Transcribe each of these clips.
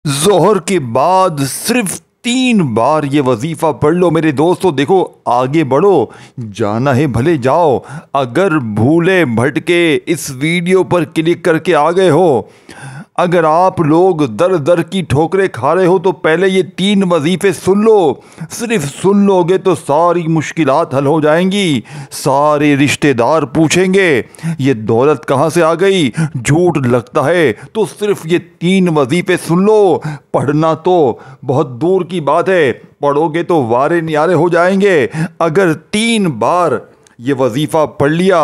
ظہر کے بعد صرف 3 بار یہ وظیفہ پڑھ لو میرے دوستو۔ دیکھو آگے بڑھو، جانا ہے بھلے جاؤ۔ اگر بھولے بھٹکے اس ویڈیو پر کلک کر کے آ گئے ہو، اگر آپ لوگ در در کی ٹھوکریں کھا رہے ہو تو پہلے یہ 3 وظیفے سن لو۔ صرف سن لو گے تو ساری مشکلات حل ہو جائیں گی۔ سارے رشتہ دار پوچھیں گے یہ دولت کہاں سے آ گئی، جھوٹ لگتا ہے تو صرف یہ 3 وظیفے سن لو۔ پڑھنا تو بہت دور کی بات ہے، پڑھو گے تو وارے نیارے ہو جائیں گے۔ اگر 3 بار یہ وظیفہ پڑھ لیا،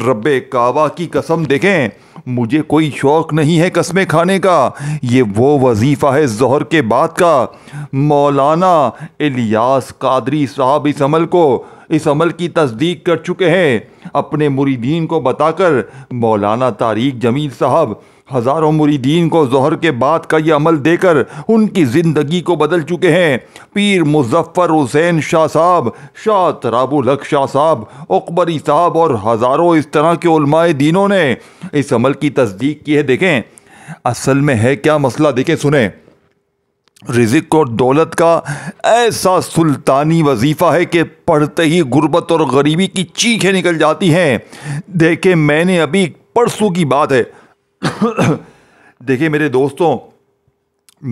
رب کعبہ کی قسم، دیکھیں مجھے کوئی شوق نہیں ہے قسمیں کھانے کا، یہ وہ وظیفہ ہے ظہر کے بعد کا۔ مولانا الیاس قادری صاحب اس عمل کی تصدیق کر چکے ہیں اپنے مریدین کو بتا کر۔ مولانا طارق جمیل صاحب ہزاروں مریدین کو ظہر کے بعد کا یہ عمل دے کر ان کی زندگی کو بدل چکے ہیں۔ پیر مظفر حسین شاہ صاحب، شاہ تراب الحق شاہ صاحب، اکبری صاحب اور ہزاروں اس طرح کے علماء دینوں نے اس عمل کی تصدیق کی ہے۔ دیکھیں اصل میں ہے کیا مسئلہ، دیکھیں سنیں۔ رزق اور دولت کا ایسا سلطانی وظیفہ ہے کہ پڑھتے ہی غربت اور غریبی کی چیخیں نکل جاتی ہیں۔ دیکھیں میں نے ابھی پرسوں کی بات ہے، دیکھیں میرے دوستوں،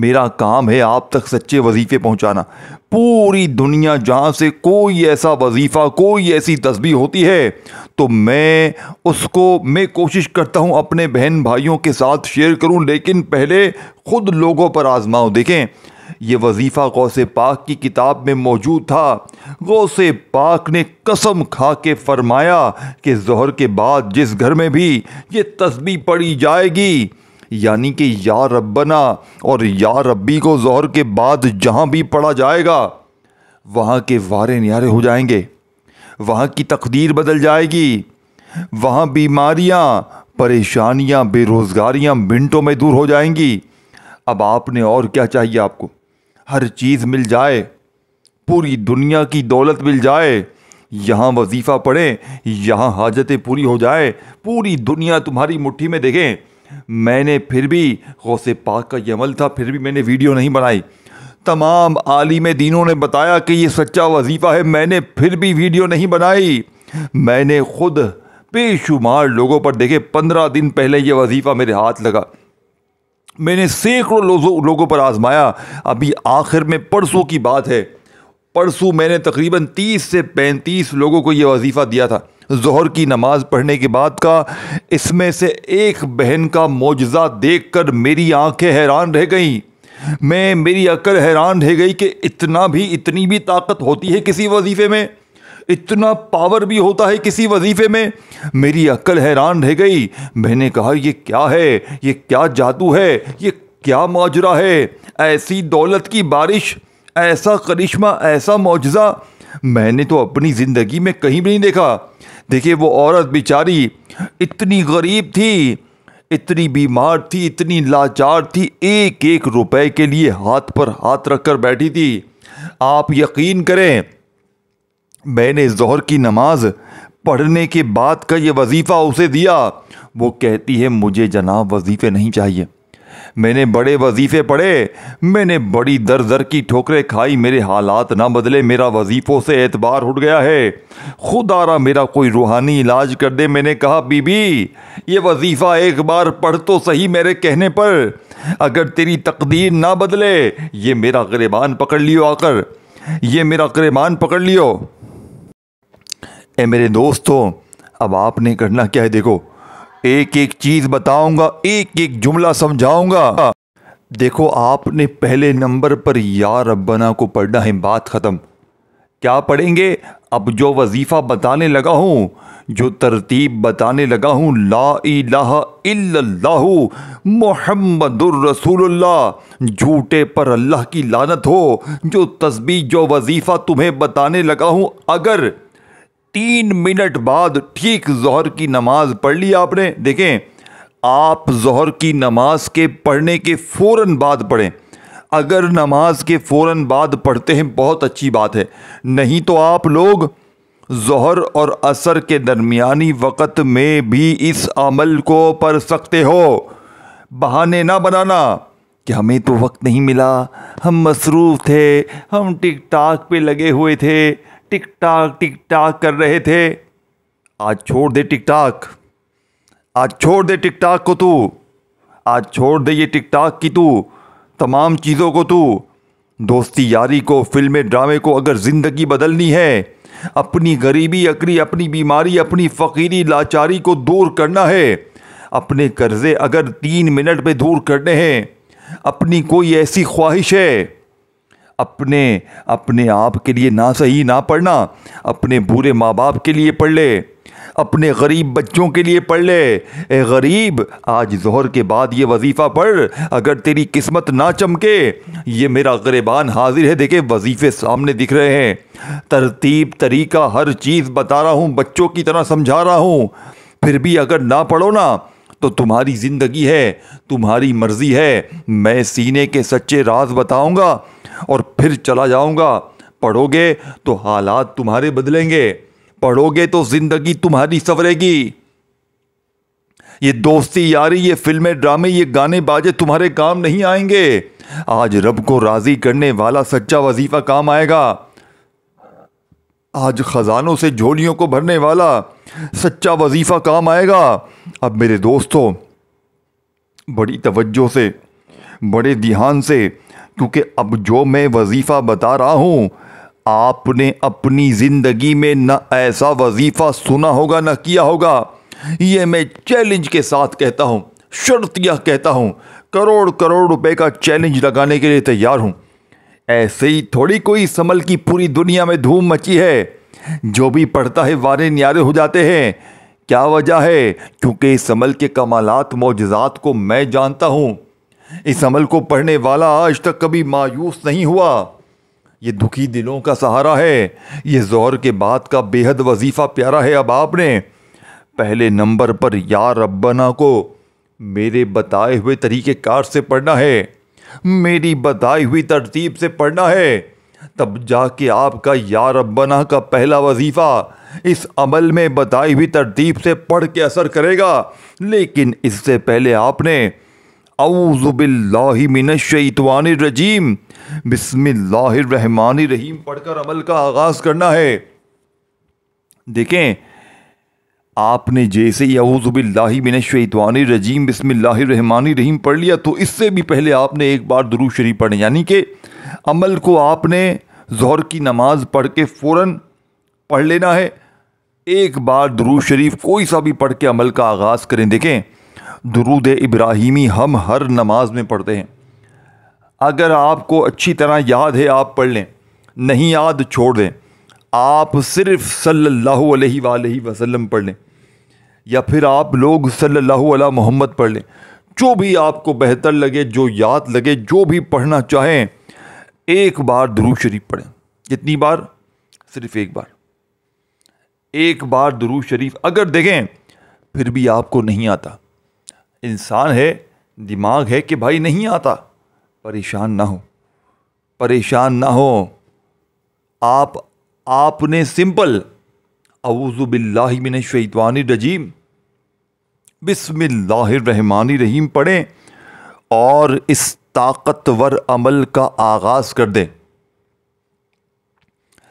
میرا کام ہے آپ تک سچے وظیفے پہنچانا۔ پوری دنیا جہاں سے کوئی ایسا وظیفہ، کوئی ایسی تسبیح ہوتی ہے تو میں کوشش کرتا ہوں اپنے بہن بھائیوں کے ساتھ شیئر کروں، لیکن پہلے خود لوگوں پر آزماؤں۔ دیکھیں یہ وظیفہ غوث پاک کی کتاب میں موجود تھا۔ غوث پاک نے قسم کھا کے فرمایا کہ ظہر کے بعد جس گھر میں بھی یہ تسبیح پڑھی جائے گی، یعنی کہ یا ربنا اور یا ربی کو ظہر کے بعد جہاں بھی پڑھا جائے گا، وہاں کے وارے نیارے ہو جائیں گے، وہاں کی تقدیر بدل جائے گی، وہاں بیماریاں، پریشانیاں، بے روزگاریاں منٹوں میں دور ہو جائیں گی۔ اب آپ نے اور کیا چاہیے؟ آپ کو ہر چیز مل جائے، پوری دنیا کی دولت مل جائے، یہاں وظیفہ پڑھیں، یہاں حاجتیں پوری ہو جائے، پوری دنیا تمہاری مٹھی میں۔ دیکھیں میں نے پھر بھی غوث پاک کا یہ عمل تھا، پھر بھی میں نے ویڈیو نہیں بنائی۔ تمام عالم دینوں نے بتایا کہ یہ سچا وظیفہ ہے، میں نے پھر بھی ویڈیو نہیں بنائی۔ میں نے خود بے شمار لوگوں پر، دیکھیں 15 دن پہلے یہ وظیفہ میرے ہاتھ لگا، میں نے سینکڑوں لوگوں پر آزمایا۔ ابھی آخر میں پرسوں کی بات ہے، پرسوں میں نے تقریباً 30 سے 35 لوگوں کو یہ وظیفہ دیا تھا ظہر کی نماز پڑھنے کے بعد کا۔ اس میں سے ایک بہن کا معجزہ دیکھ کر میری آنکھیں حیران رہ گئیں، میری عقل حیران رہ گئی کہ اتنی بھی طاقت ہوتی ہے کسی وظیفے میں، اتنا پاور بھی ہوتا ہے کسی وظیفے میں۔ میری عقل حیران رہ گئی۔ میں نے کہا یہ کیا ہے، یہ کیا جادو ہے، یہ کیا ماجرا ہے، ایسی دولت کی بارش، ایسا کرشمہ، ایسا معجزہ میں نے تو اپنی زندگی میں کہیں بھی نہیں دیکھا۔ دیکھیے وہ عورت بیچاری اتنی غریب تھی، اتنی بیمار تھی، اتنی لاچار تھی، 1 روپے کے لیے ہاتھ پر ہاتھ رکھ کر بیٹھی تھی۔ آپ یقین کریں میں نے ظہر کی نماز پڑھنے کے بعد کا یہ وظیفہ اسے دیا، وہ کہتی ہے مجھے جناب وظیفے نہیں چاہیے، میں نے بڑے وظیفے پڑھے، میں نے بڑی در در کی ٹھوکریں کھائی، میرے حالات نہ بدلے، میرا وظیفوں سے اعتبار اٹھ گیا ہے، خدا را میرا کوئی روحانی علاج کر دے۔ میں نے کہا بی بی یہ وظیفہ ایک بار پڑھ تو صحیح میرے کہنے پر، اگر تیری تقدیر نہ بدلے یہ میرا گریبان پکڑ لیو، آ کر یہ میرا گریبان پکڑ لیو۔ اے میرے دوستو اب آپ نے کرنا کیا ہے، دیکھو ایک چیز بتاؤں گا، ایک جملہ سمجھاؤں گا۔ دیکھو آپ نے پہلے نمبر پر یا ربنا کو پڑھنا ہے، بات ختم۔ کیا پڑھیں گے؟ اب جو وظیفہ بتانے لگا ہوں، جو ترتیب بتانے لگا ہوں، لا الہ الا اللہ محمد الرسول اللہ، جھوٹے پر اللہ کی لعنت ہو، جو تسبیح، جو وظیفہ تمہیں بتانے لگا ہوں، اگر 3 منٹ بعد ٹھیک ظہر کی نماز پڑھ لی آپ نے، دیکھیں آپ ظہر کی نماز کے پڑھنے کے فوراً بعد پڑھیں۔ اگر نماز کے فوراً بعد پڑھتے ہیں بہت اچھی بات ہے، نہیں تو آپ لوگ ظہر اور عصر کے درمیانی وقت میں بھی اس عمل کو پڑھ سکتے ہو۔ بہانے نہ بنانا کہ ہمیں تو وقت نہیں ملا، ہم مصروف تھے، ہم ٹک ٹاک پہ لگے ہوئے تھے، ٹک ٹاک کر رہے تھے۔ آج چھوڑ دے ٹک ٹاک، آج چھوڑ دے ٹک ٹاک کو، تو آج چھوڑ دے یہ ٹک ٹاک کی تو تمام چیزوں کو، تو دوستی یاری کو، فلمیں ڈرامے کو اگر زندگی بدلنی ہے، اپنی غریبی، اپنی بیماری، اپنی فقیری لاچاری کو دور کرنا ہے، اپنے قرضے اگر 3 منٹ میں دور کرنے ہیں، اپنی کوئی ایسی خواہش ہے، اپنے آپ کے لیے نہ صحیح نہ پڑھنا، اپنے بوڑھے ماں باپ کے لیے پڑھ لے، اپنے غریب بچوں کے لیے پڑھ لے۔ اے غریب، آج ظہر کے بعد یہ وظیفہ پڑھ، اگر تیری قسمت نہ چمکے، یہ میرا غریبان حاضر ہے، دیکھے وظیفے سامنے دکھ رہے ہیں، ترتیب طریقہ ہر چیز بتا رہا ہوں، بچوں کی طرح سمجھا رہا ہوں، پھر بھی اگر نہ پڑھو نا تو تمہاری زندگی ہے، تمہاری مرضی ہے، میں سینے کے سچے راز بتاؤں گا اور پھر چلا جاؤں گا۔ پڑھو گے تو حالات تمہارے بدلیں گے، پڑھو گے تو زندگی تمہاری سنورے گی۔ یہ دوستی یاری، یہ فلمیں ڈرامے، یہ گانے باجے تمہارے کام نہیں آئیں گے۔ آج رب کو راضی کرنے والا سچا وظیفہ کام آئے گا، آج خزانوں سے جھولیوں کو بھرنے والا سچا وظیفہ کام آئے گا۔ اب میرے دوستو، بڑی توجہ سے، بڑے دھیان سے، کیونکہ اب جو میں وظیفہ بتا رہا ہوں، آپ نے اپنی زندگی میں نہ ایسا وظیفہ سنا ہوگا نہ کیا ہوگا۔ یہ میں چیلنج کے ساتھ کہتا ہوں، شرطیہ کہتا ہوں، کروڑ روپے کا چیلنج لگانے کے لیے تیار ہوں۔ ایسے ہی تھوڑی کوئی اس عمل کی پوری دنیا میں دھوم مچی ہے، جو بھی پڑھتا ہے وارے نیارے ہو جاتے ہیں۔ کیا وجہ ہے؟ کیونکہ اس عمل کے کمالات، معجزات کو میں جانتا ہوں۔ اس عمل کو پڑھنے والا آج تک کبھی مایوس نہیں ہوا۔ یہ دکھی دلوں کا سہارا ہے۔ یہ ظہر کے بعد کا بے حد وظیفہ پیارا ہے۔ اب آپ نے پہلے نمبر پر یا ربنا کو میرے بتائے ہوئے طریقہ کار سے پڑھنا ہے، میری بتائی ہوئی ترتیب سے پڑھنا ہے، تب جا کے آپ کا یا ربنا کا پہلا وظیفہ اس عمل میں بتائی ہوئی ترتیب سے پڑھ کے اثر کرے گا۔ لیکن اس سے پہلے آپ نے اعوذ باللہ من الشیطان الرجیم، بسم اللہ الرحمن الرحیم پڑھ کر عمل کا آغاز کرنا ہے۔ دیکھیں، آپ نے جیسے ہی اعوذ باللہ من الشیطان الرجیم بسم اللہ الرحمن الرحیم پڑھ لیا، تو اس سے بھی پہلے آپ نے ایک بار درود شریف پڑھنا، یعنی کہ عمل کو آپ نے ظہر کی نماز پڑھ کے فوراً پڑھ لینا ہے۔ ایک بار درود شریف کوئی سا بھی پڑھ کے عمل کا آغاز کریں۔ دیکھیں، درود ابراہیمی ہم ہر نماز میں پڑھتے ہیں۔ اگر آپ کو اچھی طرح یاد ہے آپ پڑھ لیں، نہیں یاد چھوڑ دیں۔ آپ صرف صلی اللہ علیہ وآلہ وسلم پڑھ لیں، یا پھر آپ لوگ صلی اللہ علیہ محمد پڑھ لیں، جو بھی آپ کو بہتر لگے، جو یاد لگے، جو بھی پڑھنا چاہیں۔ ایک بار درود شریف پڑھیں۔ کتنی بار؟ صرف ایک بار۔ ایک بار درود شریف اگر دیکھیں پھر بھی آپ کو نہیں آتا، انسان ہے، دماغ ہے کہ بھائی نہیں آتا، پریشان نہ ہو، پریشان نہ ہو۔ آپ نے سمپل اعوذ باللہ من الشیطان الرجیم بسم اللہ الرحمن الرحیم پڑھیں اور اس طاقتور عمل کا آغاز کر دیں۔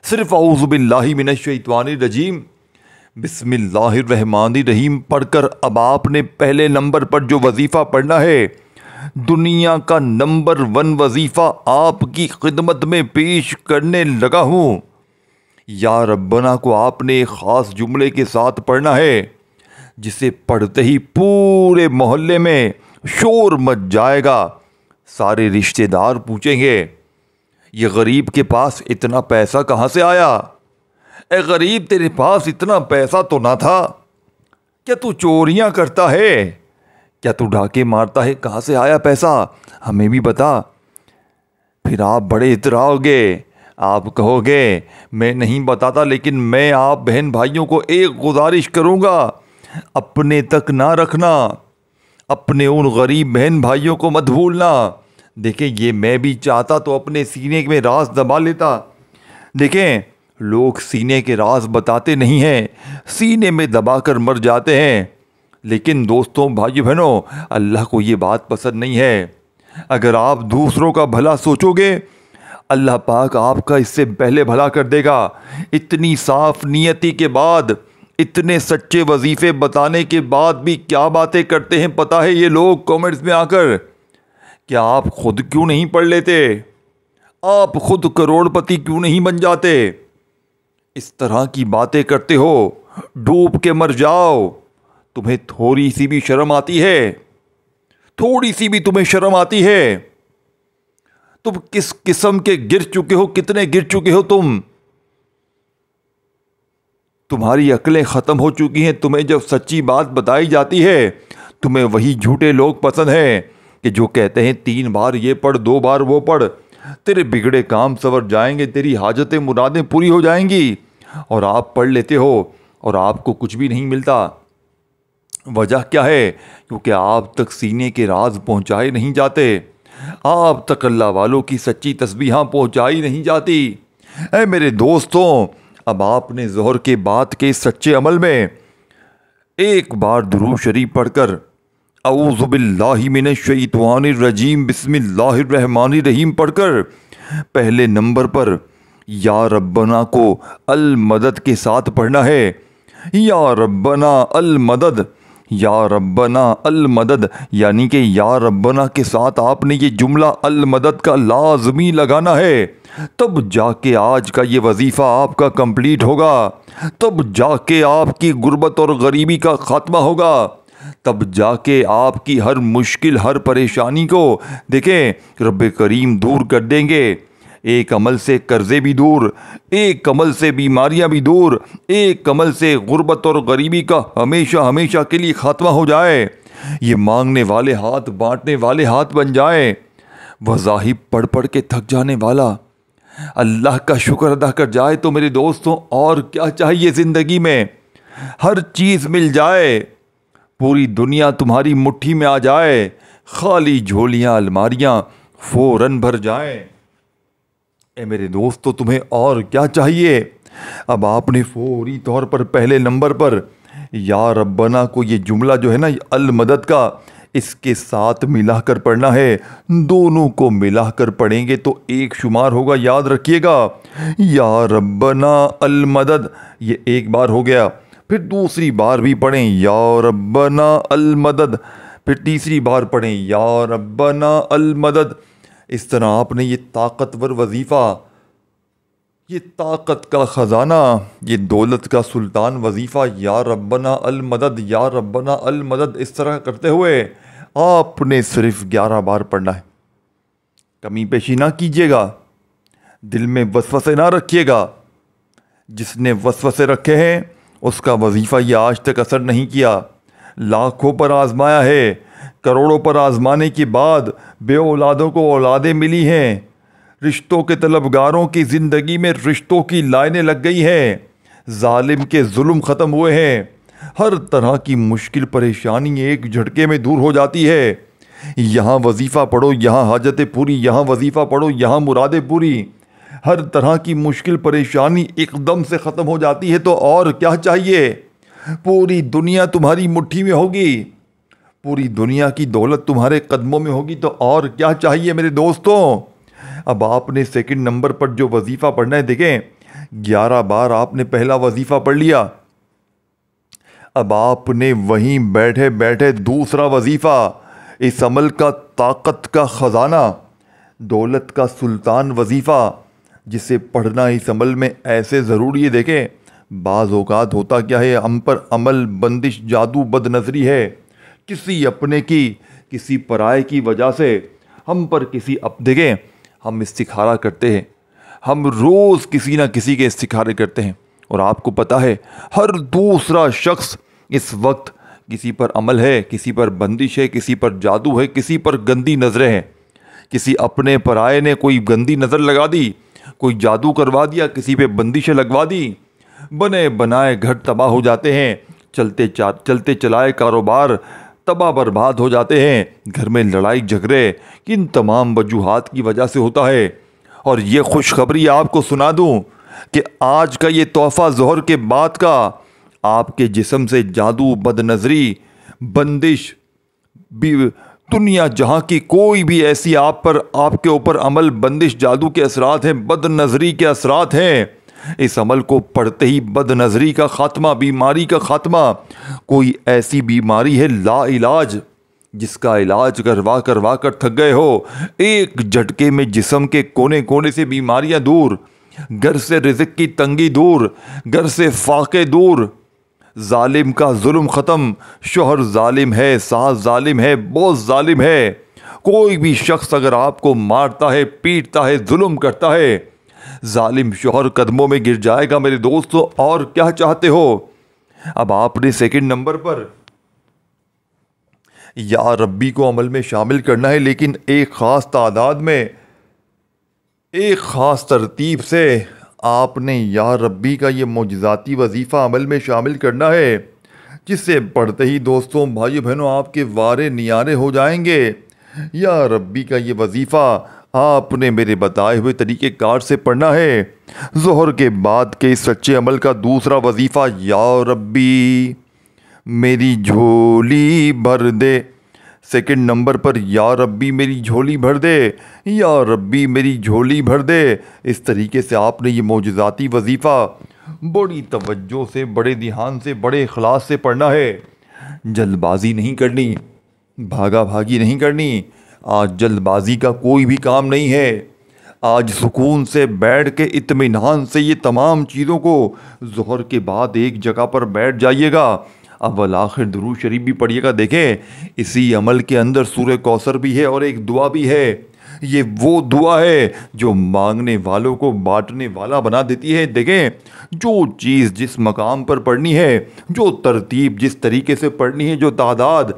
صرف اعوذ باللہ من الشیطان الرجیم بسم اللہ الرحمن الرحیم پڑھ کر اب آپ نے پہلے نمبر پر جو وظیفہ پڑھنا ہے، دنیا کا نمبر 1 وظیفہ آپ کی خدمت میں پیش کرنے لگا ہوں۔ یا ربنا کو آپ نے ایک خاص جملے کے ساتھ پڑھنا ہے، جسے پڑھتے ہی پورے محلے میں شور مچ جائے گا۔ سارے رشتہ دار پوچھیں گے، یہ غریب کے پاس اتنا پیسہ کہاں سے آیا؟ اے غریب، تیرے پاس اتنا پیسہ تو نہ تھا، کیا تو چوریاں کرتا ہے؟ کیا تو ڈاکے مارتا ہے؟ کہاں سے آیا پیسہ؟ ہمیں بھی بتا۔ پھر آپ بڑے اتراؤ گے، آپ کہو گے میں نہیں بتاتا، لیکن میں آپ بہن بھائیوں کو ایک گزارش کروں گا، اپنے تک نہ رکھنا، اپنے ان غریب بہن بھائیوں کو مت بھولنا۔ دیکھیں، یہ میں بھی چاہتا تو اپنے سینے میں راز دبا لیتا۔ دیکھیں، لوگ سینے کے راز بتاتے نہیں ہیں، سینے میں دبا کر مر جاتے ہیں۔ لیکن دوستوں، بھائیو بہنوں، اللہ کو یہ بات پسند نہیں ہے۔ اگر آپ دوسروں کا بھلا سوچو گے اللہ پاک آپ کا اس سے پہلے بھلا کر دے گا۔ اتنی صاف نیتی کے بعد، اتنے سچے وظیفے بتانے کے بعد بھی کیا باتیں کرتے ہیں پتہ ہے یہ لوگ کامنٹس میں آ کر؟ کیا آپ خود کیوں نہیں پڑھ لیتے؟ آپ خود کروڑ پتی کیوں نہیں بن جاتے؟ اس طرح کی باتیں کرتے ہو، ڈوب کے مر جاؤ۔ تمہیں تھوڑی سی بھی شرم آتی ہے؟ تھوڑی سی بھی تمہیں شرم آتی ہے؟ تم کس قسم کے گر چکے ہو، کتنے گر چکے ہو تم؟ تمہاری عقلیں ختم ہو چکی ہیں۔ تمہیں جب سچی بات بتائی جاتی ہے تمہیں وہی جھوٹے لوگ پسند ہیں کہ جو کہتے ہیں 3 بار یہ پڑھ 2 بار وہ پڑھ، تیرے بگڑے کام سنور جائیں گے، تیری حاجتیں مرادیں پوری ہو جائیں گی، اور آپ پڑھ لیتے ہو اور آپ کو کچھ بھی نہیں ملتا۔ وجہ کیا ہے؟ کیونکہ آپ تک سینے کے راز پہنچائے نہیں جاتے، آپ تک اللہ والوں کی سچی تسبیحاں پہنچائی نہیں جاتی۔ اے میرے دوستوں، اب آپ نے ظہر کے بعد کے سچے عمل میں ایک بار درود شریف پڑھ کر اعوذ باللہ من الشیطان الرجیم بسم اللہ الرحمن الرحیم پڑھ کر پہلے نمبر پر یا ربنا کو المدد کے ساتھ پڑھنا ہے۔ یا ربنا المدد، یا ربنا المدد، یعنی کہ یا ربنا کے ساتھ آپ نے یہ جملہ المدد کا لازمی لگانا ہے، تب جا کے آج کا یہ وظیفہ آپ کا کمپلیٹ ہوگا، تب جا کے آپ کی غربت اور غریبی کا خاتمہ ہوگا، تب جا کے آپ کی ہر مشکل، ہر پریشانی کو دیکھیں رب کریم دور کر دیں گے۔ ایک عمل سے قرضے بھی دور، ایک عمل سے بیماریاں بھی دور، ایک عمل سے غربت اور غریبی کا ہمیشہ ہمیشہ کے لیے خاتمہ ہو جائے، یہ مانگنے والے ہاتھ بانٹنے والے ہاتھ بن جائے۔ وظائف پڑھ پڑھ کے تھک جانے والا اللہ کا شکر ادا کر جائے تو میرے دوستوں اور کیا چاہیے زندگی میں؟ ہر چیز مل جائے، پوری دنیا تمہاری مٹھی میں آ جائے، خالی جھولیاں الماریاں فوراً بھر جائیں۔ اے میرے دوستو تمہیں اور کیا چاہیے؟ اب آپ نے فوری طور پر پہلے نمبر پر یا ربنا کو یہ جملہ جو ہے نا المدد کا، اس کے ساتھ ملا کر پڑھنا ہے۔ دونوں کو ملا کر پڑھیں گے تو ایک شمار ہوگا، یاد رکھیے گا۔ یا ربنا المدد یہ ایک بار ہو گیا، پھر دوسری بار بھی پڑھیں یا ربنا المدد، پھر تیسری بار پڑھیں یا ربنا المدد۔ اس طرح آپ نے یہ طاقتور وظیفہ، یہ طاقت کا خزانہ، یہ دولت کا سلطان وظیفہ یا ربنا المدد، یا ربنا المدد، اس طرح کرتے ہوئے آپ نے صرف 11 بار پڑھنا ہے۔ کمی پیشی نہ کیجیے گا، دل میں وسوسے نہ رکھیے گا۔ جس نے وسوسے رکھے ہیں اس کا وظیفہ یہ آج تک اثر نہیں کیا، لاکھوں پر آزمایا ہے، کروڑوں پر آزمانے کے بعد بے اولادوں کو اولادیں ملی ہیں، رشتوں کے طلبگاروں کی زندگی میں رشتوں کی لائنیں لگ گئی ہیں، ظالم کے ظلم ختم ہوئے ہیں، ہر طرح کی مشکل پریشانی ایک جھٹکے میں دور ہو جاتی ہے۔ یہاں وظیفہ پڑھو یہاں حاجتیں پوری، یہاں وظیفہ پڑھو یہاں مرادیں پوری، ہر طرح کی مشکل پریشانی ایک دم سے ختم ہو جاتی ہے۔ تو اور کیا چاہیے؟ پوری دنیا تمہاری مٹھی میں ہوگی، پوری دنیا کی دولت تمہارے قدموں میں ہوگی، تو اور کیا چاہیے میرے دوستوں؟ اب آپ نے سیکنڈ نمبر پر جو وظیفہ پڑھنا ہے، دیکھیں 11 بار آپ نے پہلا وظیفہ پڑھ لیا، اب آپ نے وہیں بیٹھے بیٹھے دوسرا وظیفہ، اس عمل کا طاقت کا خزانہ، دولت کا سلطان وظیفہ، جسے پڑھنا اس عمل میں ایسے ضروری ہے۔ دیکھیں بعض اوقات ہوتا کیا ہے، ہم پر عمل بندش جادو بد نظری ہے، کسی اپنے کی کسی پرائے کی وجہ سے ہم پر دیکھیں ہم استخارہ کرتے ہیں، ہم روز کسی نہ کسی کے استخارے کرتے ہیں، اور آپ کو پتہ ہے ہر دوسرا شخص اس وقت کسی پر عمل ہے، کسی پر بندش ہے، کسی پر جادو ہے، کسی پر گندی نظریں ہیں، کسی اپنے پرائے نے کوئی گندی نظر لگا دی، کوئی جادو کروا دیا، کسی پہ بندشیں لگوا دی، بنے بنائے گھر تباہ ہو جاتے ہیں، چلتے چلائے کاروبار تباہ برباد ہو جاتے ہیں، گھر میں لڑائی جھگڑے کن تمام وجوہات کی وجہ سے ہوتا ہے۔ اور یہ خوشخبری آپ کو سنا دوں کہ آج کا یہ تحفہ ظہر کے بعد کا آپ کے جسم سے جادو، بد نظری، بندش، دنیا جہاں کی کوئی بھی ایسی آپ کے اوپر عمل، بندش، جادو کے اثرات ہیں، بد نظری کے اثرات ہیں، اس عمل کو پڑھتے ہی بد نظری کا خاتمہ، بیماری کا خاتمہ۔ کوئی ایسی بیماری ہے لا علاج، جس کا علاج کروا کر تھک گئے ہو، ایک جھٹکے میں جسم کے کونے کونے سے بیماریاں دور، گھر سے رزق کی تنگی دور، گھر سے فاقے دور، ظالم کا ظلم ختم۔ شوہر ظالم ہے، ساس ظالم ہے، باس ظالم ہے، کوئی بھی شخص اگر آپ کو مارتا ہے، پیٹتا ہے، ظلم کرتا ہے، ظالم شوہر قدموں میں گر جائے گا میرے دوستو۔ اور کیا چاہتے ہو؟ اب آپ نے سیکنڈ نمبر پر یا ربی کو عمل میں شامل کرنا ہے، لیکن ایک خاص تعداد میں، ایک خاص ترتیب سے آپ نے یا ربی کا یہ معجزاتی وظیفہ عمل میں شامل کرنا ہے، جس سے پڑھتے ہی دوستوں، بھائیو بہنوں، آپ کے وارے نیارے ہو جائیں گے۔ یا ربی کا یہ وظیفہ آپ نے میرے بتائے ہوئے طریقہ کار سے پڑھنا ہے۔ ظہر کے بعد کے اس سچے عمل کا دوسرا وظیفہ، یا ربی میری جھولی بھر دے۔ سیکنڈ نمبر پر یا ربی میری جھولی بھر دے، یا ربی میری جھولی بھر دے۔ اس طریقے سے آپ نے یہ معجزاتی وظیفہ بڑی توجہ سے، بڑے دھیان سے، بڑے اخلاص سے پڑھنا ہے۔ جلد بازی نہیں کرنی، بھاگا بھاگی نہیں کرنی۔ آج جلد بازی کا کوئی بھی کام نہیں ہے۔ آج سکون سے بیٹھ کے اطمینان سے یہ تمام چیزوں کو ظہر کے بعد ایک جگہ پر بیٹھ جائیے گا۔ اول آخر درود شریف بھی پڑھیے گا۔ دیکھیں، اسی عمل کے اندر سورہ کوثر بھی ہے اور ایک دعا بھی ہے۔ یہ وہ دعا ہے جو مانگنے والوں کو بانٹنے والا بنا دیتی ہے۔ دیکھیں، جو چیز جس مقام پر پڑھنی ہے، جو ترتیب جس طریقے سے پڑھنی ہے، جو تعداد،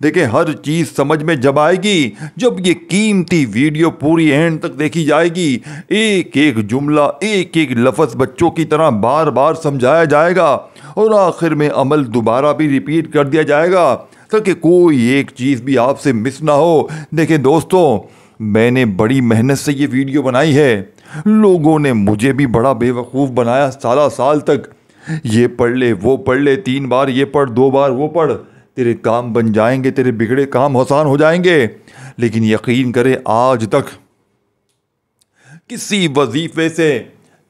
دیکھیں ہر چیز سمجھ میں جب آئے گی، جب یہ قیمتی ویڈیو پوری اینڈ تک دیکھی جائے گی، ایک ایک جملہ، ایک ایک لفظ بچوں کی طرح بار بار سمجھایا جائے گا، اور آخر میں عمل دوبارہ بھی ریپیٹ کر دیا جائے گا تاکہ کوئی ایک چیز بھی آپ سے مس نہ ہو۔ دیکھیں دوستوں، میں نے بڑی محنت سے یہ ویڈیو بنائی ہے، لوگوں نے مجھے بھی بڑا بے وقوف بنایا سال تک، یہ پڑھ لے، وہ پڑھ لے، 3 بار یہ پڑھ، 2 بار وہ پڑھ، تیرے کام بن جائیں گے، تیرے بگڑے کام آسان ہو جائیں گے۔ لیکن یقین کرے، آج تک کسی وظیفے سے،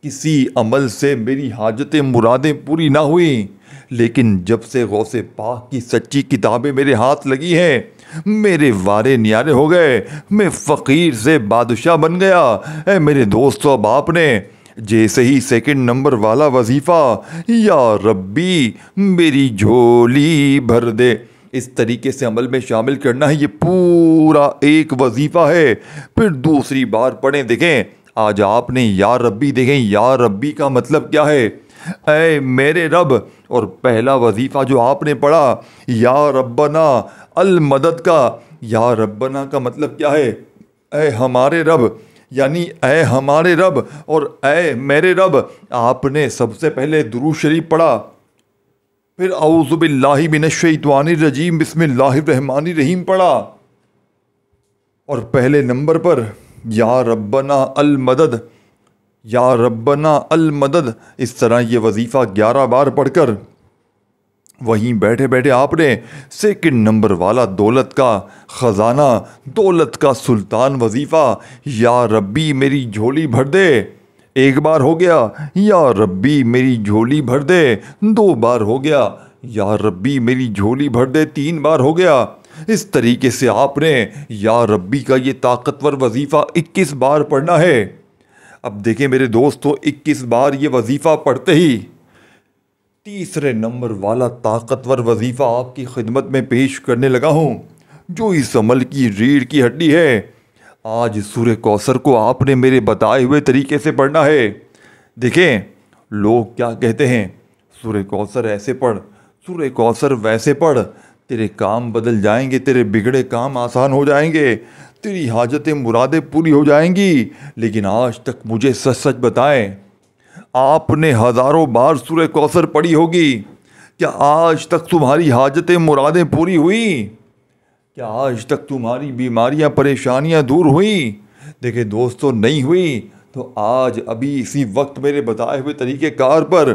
کسی عمل سے میری حاجتیں، مرادیں پوری نہ ہوئیں، لیکن جب سے غوث پاک کی سچی کتابیں میرے ہاتھ لگی ہیں، میرے وارے نیارے ہو گئے، میں فقیر سے بادشاہ بن گیا۔ اے میرے دوستو، اب آپ نے جیسے ہی سیکنڈ نمبر والا وظیفہ، یا ربی میری جھولی بھر دے، اس طریقے سے عمل میں شامل کرنا ہے۔ یہ پورا ایک وظیفہ ہے۔ پھر دوسری بار پڑھیں۔ دیکھیں، آج آپ نے یا ربی، دیکھیں یا ربی کا مطلب کیا ہے، اے میرے رب۔ اور پہلا وظیفہ جو آپ نے پڑھا، یا ربنا المدد کا، یا ربنا کا مطلب کیا ہے، اے ہمارے رب، یعنی اے ہمارے رب اور اے میرے رب۔ آپ نے سب سے پہلے درود شریف پڑھا، پھر اعوذ باللہ من الشیطان الرجیم بسم اللہ الرحمن الرحیم پڑھا، اور پہلے نمبر پر یا ربنا المدد، یا ربنا المدد، اس طرح یہ وظیفہ 11 بار پڑھ کر وہیں بیٹھے بیٹھے آپ نے سیکنڈ نمبر والا دولت کا خزانہ، دولت کا سلطان وظیفہ، یا ربی میری جھولی بھر دے، 1 بار ہو گیا، یا ربی میری جھولی بھر دے، 2 بار ہو گیا، یا ربی میری جھولی بھر دے، 3 بار ہو گیا۔ اس طریقے سے آپ نے یا ربی کا یہ طاقتور وظیفہ 21 بار پڑھنا ہے۔ اب دیکھیں میرے دوستو، 21 بار یہ وظیفہ پڑھتے ہی تیسرے نمبر والا طاقتور وظیفہ آپ کی خدمت میں پیش کرنے لگا ہوں، جو اس عمل کی ریڑھ کی ہڈی ہے۔ آج سورہ کوثر کو آپ نے میرے بتائے ہوئے طریقے سے پڑھنا ہے۔ دیکھیں، لوگ کیا کہتے ہیں، سورہ کوثر ایسے پڑھ، سورہ کوثر ویسے پڑھ، تیرے کام بدل جائیں گے، تیرے بگڑے کام آسان ہو جائیں گے، تیری حاجتیں مرادیں پوری ہو جائیں گی۔ لیکن آج تک مجھے سچ سچ بتائیں، آپ نے ہزاروں بار سورہ کوثر پڑھی ہوگی، کیا آج تک تمہاری حاجتیں مرادیں پوری ہوئی؟ کیا آج تک تمہاری بیماریاں، پریشانیاں دور ہوئیں؟ دیکھیں دوستو، نہیں ہوئی تو آج ابھی اسی وقت میرے بتائے ہوئے طریقہ کار پر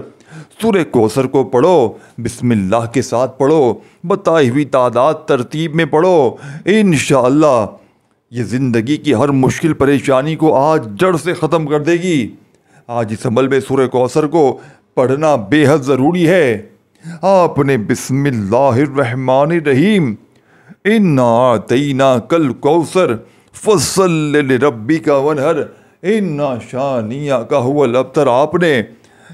سورہ کوثر کو پڑھو، بسم اللہ کے ساتھ پڑھو، بتائی ہوئی تعداد ترتیب میں پڑھو، انشاءاللہ یہ زندگی کی ہر مشکل پریشانی کو آج جڑ سے ختم کر دے گی۔ آج اس عمل میں سورہ کوثر کو پڑھنا بے حد ضروری ہے۔ آپ نے بسم اللہ الرحمن الرحیم انا اعطیناک الکوثر فصل لربک وانحر انا شانئک ھو الابتر، آپ نے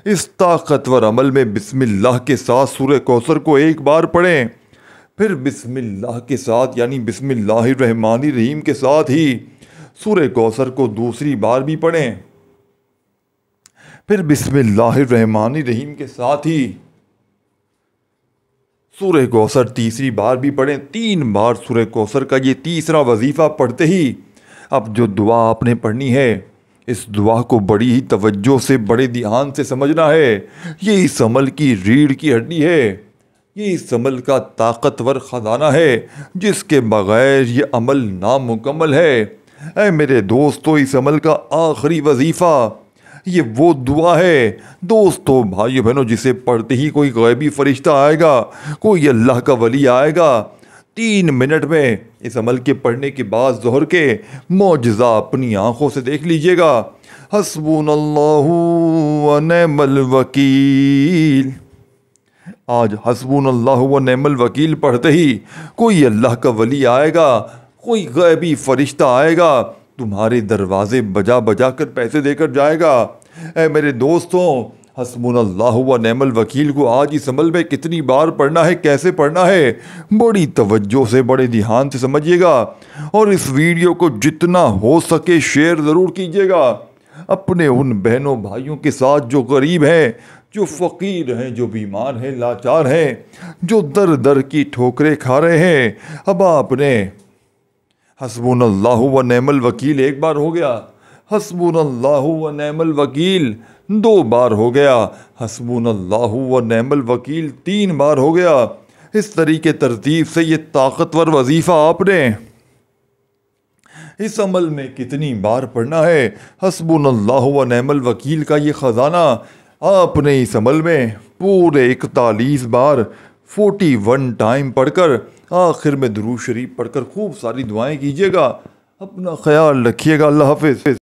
اس طاقتور عمل میں بسم اللہ کے ساتھ سورہ کوثر کو ایک بار پڑھیں، پھر بسم اللہ کے ساتھ یعنی بسم اللہ الرحمن الرحیم کے ساتھ ہی سورہ کوثر کو دوسری بار بھی پڑھیں، پھر بسم اللہ الرحمن الرحیم کے ساتھ ہی سورہ کوثر تیسری بار بھی پڑھیں۔ 3 بار سورہ کوثر کا یہ تیسرا وظیفہ پڑھتے ہی اب جو دعا آپ نے پڑھنی ہے، اس دعا کو بڑی ہی توجہ سے بڑے دھیان سے سمجھنا ہے۔ یہ اس عمل کی ریڑھ کی ہڈی ہے، یہ اس عمل کا طاقتور خزانہ ہے جس کے بغیر یہ عمل نامکمل ہے۔ اے میرے دوستو، اس عمل کا آخری وظیفہ یہ وہ دعا ہے دوستو، بھائیو بہنوں، جسے پڑھتے ہی کوئی غیبی فرشتہ آئے گا، کوئی اللہ کا ولی آئے گا، 3 منٹ میں اس عمل کے پڑھنے کے بعد ظہر کے معجزہ اپنی آنکھوں سے دیکھ لیجئے گا۔ حسبنا اللہ و نعم الوکیل۔ آج حسبنا اللہ و نعم الوکیل پڑھتے ہی کوئی اللہ کا ولی آئے گا، کوئی غیبی فرشتہ آئے گا، تمہارے دروازے بجا بجا کر پیسے دے کر جائے گا۔ اے میرے دوستوں، حسبنا اللہ و نعم الوکیل کو آج اس عمل میں کتنی بار پڑھنا ہے، کیسے پڑھنا ہے، بڑی توجہ سے بڑے دھیان سے سمجھیے گا، اور اس ویڈیو کو جتنا ہو سکے شیئر ضرور کیجیے گا اپنے ان بہنوں بھائیوں کے ساتھ جو غریب ہیں، جو فقیر ہیں، جو بیمار ہیں، لاچار ہیں، جو در در کی ٹھوکریں کھا رہے ہیں۔ اب آپ نے حسبنا اللہ و نعم الوکیل ایک بار ہو گیا، حسبنا اللہ و نعم الوکیل 2 بار ہو گیا، حسبنا اللہ و نعم الوکیل 3 بار ہو گیا۔ اس طریقے ترتیب سے یہ طاقتور وظیفہ آپ نے اس عمل میں کتنی بار پڑھنا ہے، حسبنا اللہ و نعم الوکیل کا یہ خزانہ آپ نے اس عمل میں پورے 41 بار 41 ٹائم پڑھ کر آخر میں درود شریف پڑھ کر خوب ساری دعائیں کیجیے گا۔ اپنا خیال رکھیے گا۔ اللہ حافظ۔